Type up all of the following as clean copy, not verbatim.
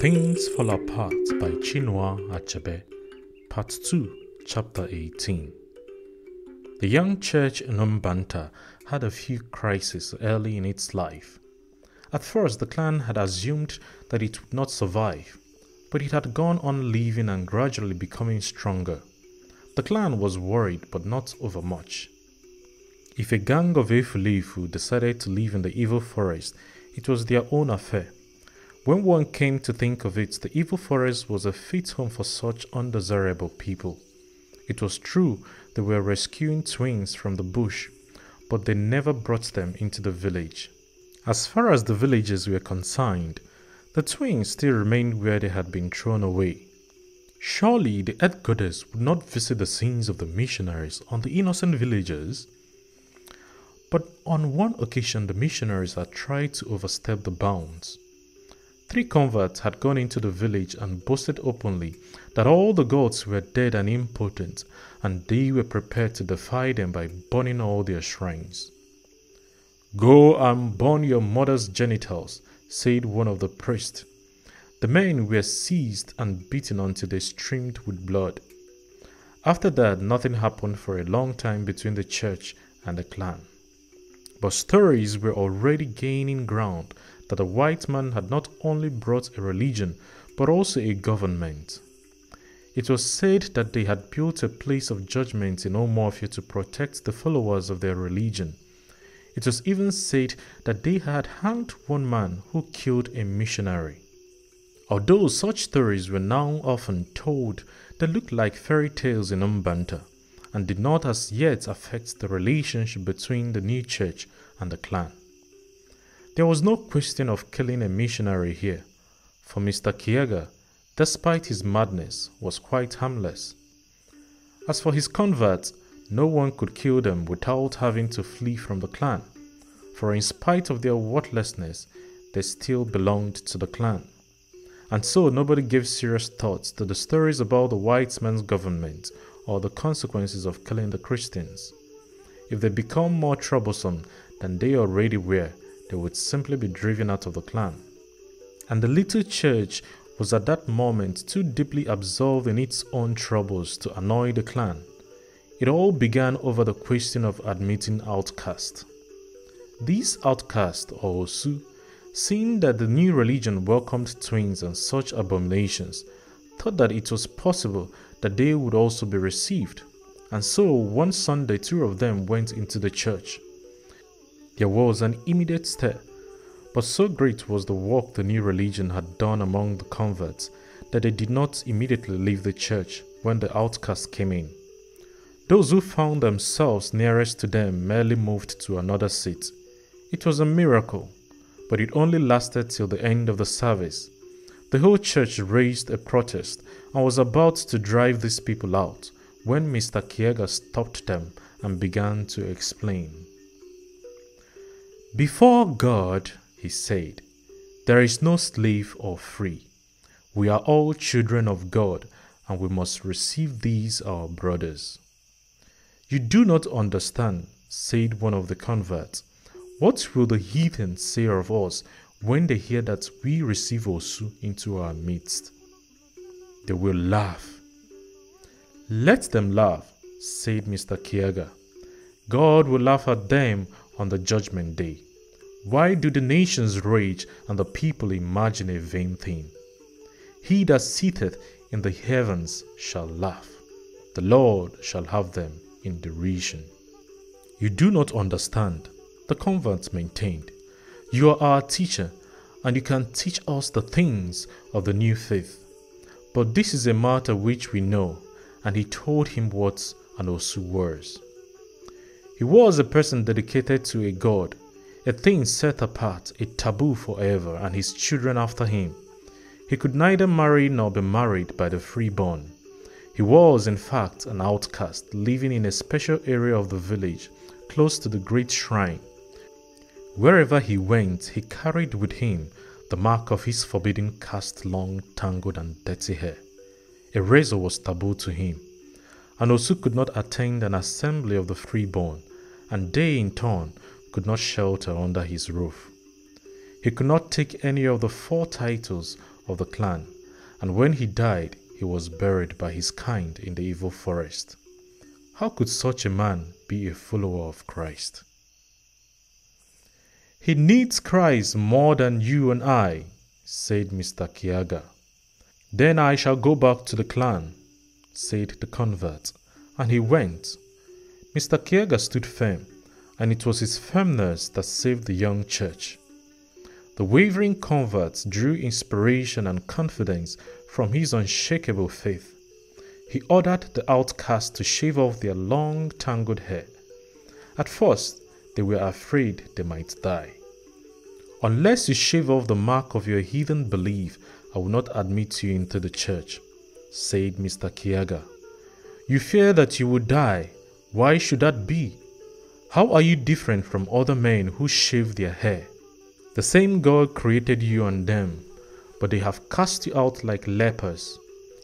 Things Fall Apart by Chinua Achebe, Part 2, Chapter 18. The young church in Umbanta had a few crises early in its life. At first, the clan had assumed that it would not survive, but it had gone on living and gradually becoming stronger. The clan was worried, but not overmuch. If a gang of Efulefu decided to live in the evil forest, it was their own affair. When one came to think of it, the evil forest was a fit home for such undesirable people. It was true they were rescuing twins from the bush, but they never brought them into the village. As far as the villagers were concerned, the twins still remained where they had been thrown away. Surely the earth goddess would not visit the sins of the missionaries on the innocent villagers. But on one occasion the missionaries had tried to overstep the bounds. 3 converts had gone into the village and boasted openly that all the gods were dead and impotent, and they were prepared to defy them by burning all their shrines. "Go and burn your mother's genitals," said one of the priests. The men were seized and beaten until they streamed with blood. After that, nothing happened for a long time between the church and the clan. But stories were already gaining ground that the white man had not only brought a religion, but also a government. It was said that they had built a place of judgment in Omofia to protect the followers of their religion. It was even said that they had hanged one man who killed a missionary. Although such stories were now often told, they looked like fairy tales in Umbanta, and did not as yet affect the relationship between the new church and the clan. There was no question of killing a missionary here, for Mr. Kiega, despite his madness, was quite harmless. As for his converts, no one could kill them without having to flee from the clan, for in spite of their worthlessness, they still belonged to the clan. And so nobody gave serious thoughts to the stories about the white man's government or the consequences of killing the Christians. If they become more troublesome than they already were, they would simply be driven out of the clan. And the little church was at that moment too deeply absorbed in its own troubles to annoy the clan. It all began over the question of admitting outcast. These outcasts, or Osu, seeing that the new religion welcomed twins and such abominations, thought that it was possible that they would also be received. And so one Sunday 2 of them went into the church. There was an immediate stir, but so great was the work the new religion had done among the converts that they did not immediately leave the church when the outcasts came in. Those who found themselves nearest to them merely moved to another seat. It was a miracle, but it only lasted till the end of the service. The whole church raised a protest and was about to drive these people out when Mr. Kiega stopped them and began to explain. "Before God," he said, "there is no slave or free. We are all children of God, and we must receive these our brothers." "You do not understand," said one of the converts. "What will the heathen say of us when they hear that we receive Osu into our midst?" "They will laugh." "Let them laugh," said Mr. Kiega. "God will laugh at them on the judgment day. Why do the nations rage and the people imagine a vain thing? He that sitteth in the heavens shall laugh. The Lord shall have them in derision." "You do not understand," the convert maintained. "You are our teacher, and you can teach us the things of the new faith. But this is a matter which we know," and he told him what an Osu was. He was a person dedicated to a god, a thing set apart, a taboo forever, and his children after him. He could neither marry nor be married by the freeborn. He was, in fact, an outcast, living in a special area of the village, close to the great shrine. Wherever he went, he carried with him the mark of his forbidden caste, long, tangled, and dirty hair. A razor was taboo to him. An Osu could not attend an assembly of the freeborn, and they, in turn, could not shelter under his roof. He could not take any of the 4 titles of the clan, and when he died, he was buried by his kind in the evil forest. How could such a man be a follower of Christ? He needs Christ more than you and I, said Mr. Kiaga. Then I shall go back to the clan, said the convert, and he went. Mr. Kiaga stood firm, and it was his firmness that saved the young church. The wavering convert drew inspiration and confidence from his unshakable faith. He ordered the outcast to shave off their long tangled hair. At first, they were afraid they might die. Unless you shave off the mark of your heathen belief, I will not admit you into the church, said Mr. Kiaga. You fear that you will die. Why should that be? How are you different from other men who shave their hair? The same God created you and them, but they have cast you out like lepers.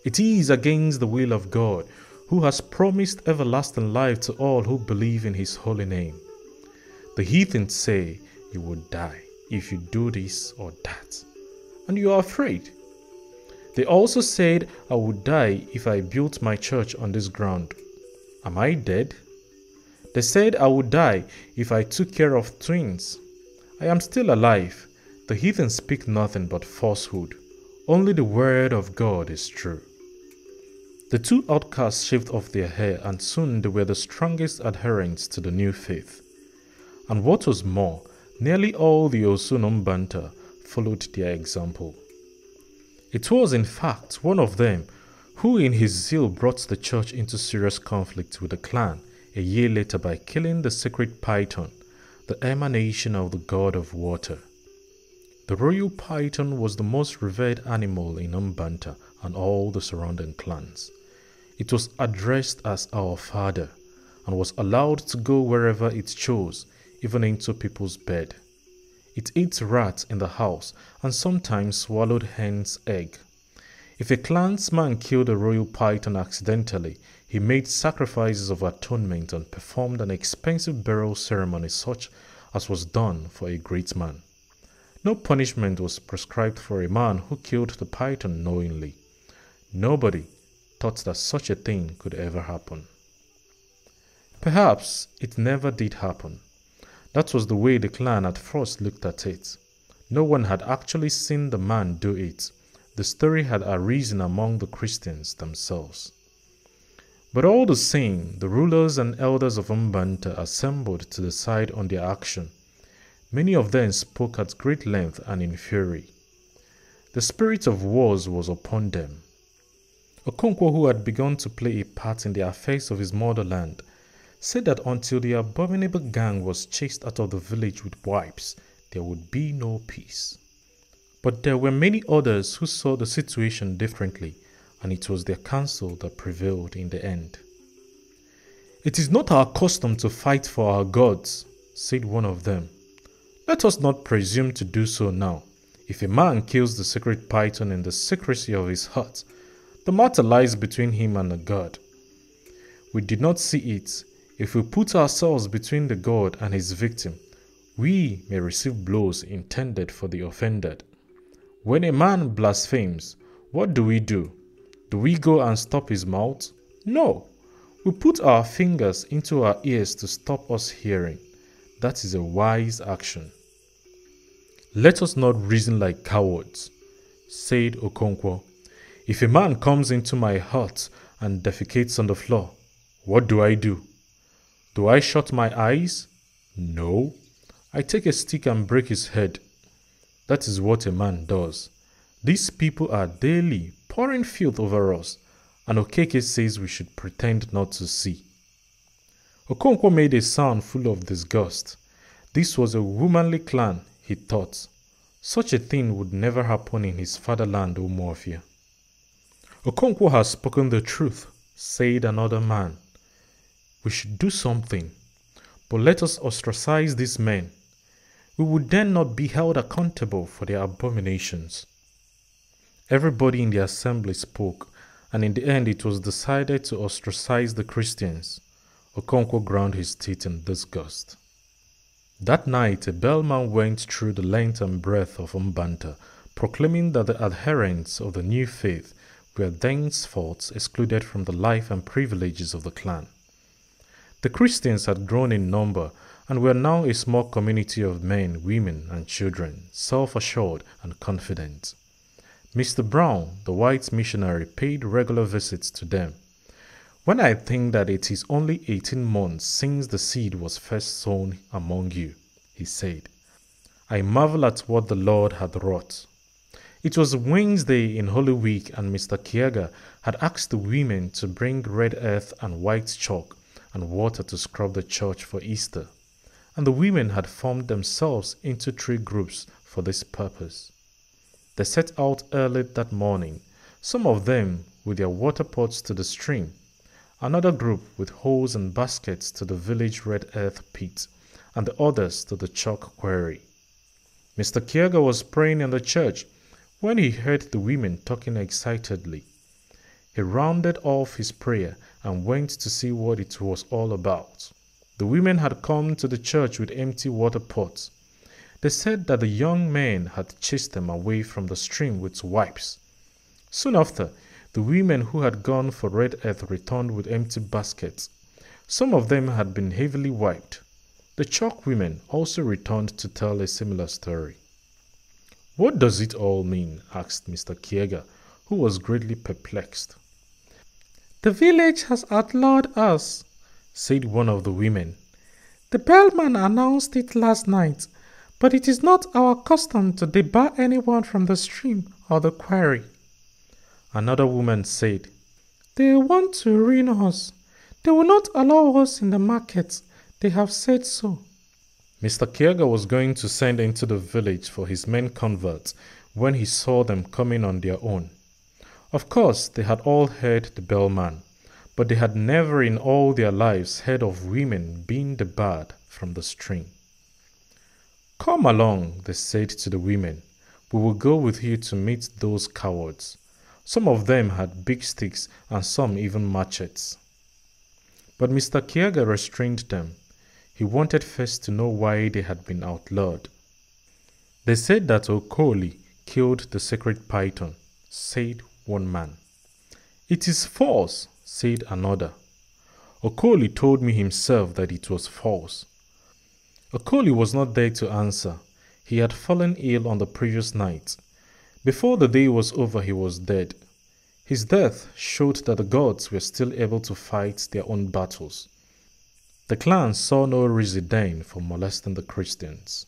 It is against the will of God, who has promised everlasting life to all who believe in his holy name. The heathens say you will die if you do this or that, and you are afraid. They also said I would die if I built my church on this ground. Am I dead? They said I would die if I took care of twins. I am still alive. The heathen speak nothing but falsehood. Only the word of God is true. The two outcasts shaved off their hair, and soon they were the strongest adherents to the new faith. And what was more, nearly all the Osunombanta followed their example. It was, in fact, one of them who in his zeal brought the church into serious conflict with the clan a year later by killing the sacred python, the emanation of the god of water. The royal python was the most revered animal in Umbanta and all the surrounding clans. It was addressed as our father and was allowed to go wherever it chose, even into people's bed. It ate rats in the house and sometimes swallowed hen's egg. If a clansman killed a royal python accidentally, he made sacrifices of atonement and performed an expensive burial ceremony such as was done for a great man. No punishment was prescribed for a man who killed the python knowingly. Nobody thought that such a thing could ever happen. Perhaps it never did happen. That was the way the clan at first looked at it. No one had actually seen the man do it. The story had arisen among the Christians themselves. But all the same, the rulers and elders of Umbanta assembled to decide on their action. Many of them spoke at great length and in fury. The spirit of wars was upon them. Okonkwo, who had begun to play a part in the affairs of his motherland, said that until the abominable gang was chased out of the village with wipes, there would be no peace. But there were many others who saw the situation differently, and it was their counsel that prevailed in the end. "It is not our custom to fight for our gods," said one of them. "Let us not presume to do so now. If a man kills the sacred python in the secrecy of his hut, the matter lies between him and the god. We did not see it. If we put ourselves between the god and his victim, we may receive blows intended for the offended. When a man blasphemes, what do? Do we go and stop his mouth? No. We put our fingers into our ears to stop us hearing. That is a wise action. Let us not reason like cowards," said Okonkwo. "If a man comes into my hut and defecates on the floor, what do? Do I shut my eyes? No. I take a stick and break his head. That is what a man does. These people are daily pouring filth over us, and Okeke says we should pretend not to see." Okonkwo made a sound full of disgust. This was a womanly clan, he thought. Such a thing would never happen in his fatherland, Umuofia. "Okonkwo has spoken the truth," said another man. "We should do something, but let us ostracize these men. We would then not be held accountable for their abominations." Everybody in the assembly spoke, and in the end it was decided to ostracize the Christians. Okonkwo ground his teeth in disgust. That night a bellman went through the length and breadth of Umbanta, proclaiming that the adherents of the new faith were thenceforth excluded from the life and privileges of the clan. The Christians had grown in number and were now a small community of men, women, and children, self-assured and confident. Mr. Brown, the white missionary, paid regular visits to them. "When I think that it is only 18 months since the seed was first sown among you," he said, "I marvel at what the Lord hath wrought." It was Wednesday in Holy Week, and Mr. Kiaga had asked the women to bring red earth and white chalk and water to scrub the church for Easter, and the women had formed themselves into 3 groups for this purpose. They set out early that morning, some of them with their water pots to the stream, another group with hoes and baskets to the village red earth pit, and the others to the chalk quarry. Mr. Kiaga was praying in the church when he heard the women talking excitedly. He rounded off his prayer and went to see what it was all about. The women had come to the church with empty water pots. They said that the young men had chased them away from the stream with wipes. Soon after, the women who had gone for red earth returned with empty baskets. Some of them had been heavily wiped. The chalk women also returned to tell a similar story. "What does it all mean?" asked Mr. Kiega, who was greatly perplexed. "The village has outlawed us," said one of the women. "The bellman announced it last night, but it is not our custom to debar anyone from the stream or the quarry." Another woman said, "They want to ruin us. They will not allow us in the market. They have said so." Mr. Kiega was going to send into the village for his men converts when he saw them coming on their own. Of course, they had all heard the bellman, but they had never in all their lives heard of women being debarred from the stream. "Come along," they said to the women. "We will go with you to meet those cowards." Some of them had big sticks and some even machetes. But Mr. Kiaga restrained them. He wanted first to know why they had been outlawed. "They said that Okoli killed the sacred python," said one man. "It is false," said another. "Okoli told me himself that it was false." Okoli was not there to answer. He had fallen ill on the previous night. Before the day was over, he was dead. His death showed that the gods were still able to fight their own battles. The clan saw no reason then for molesting the Christians.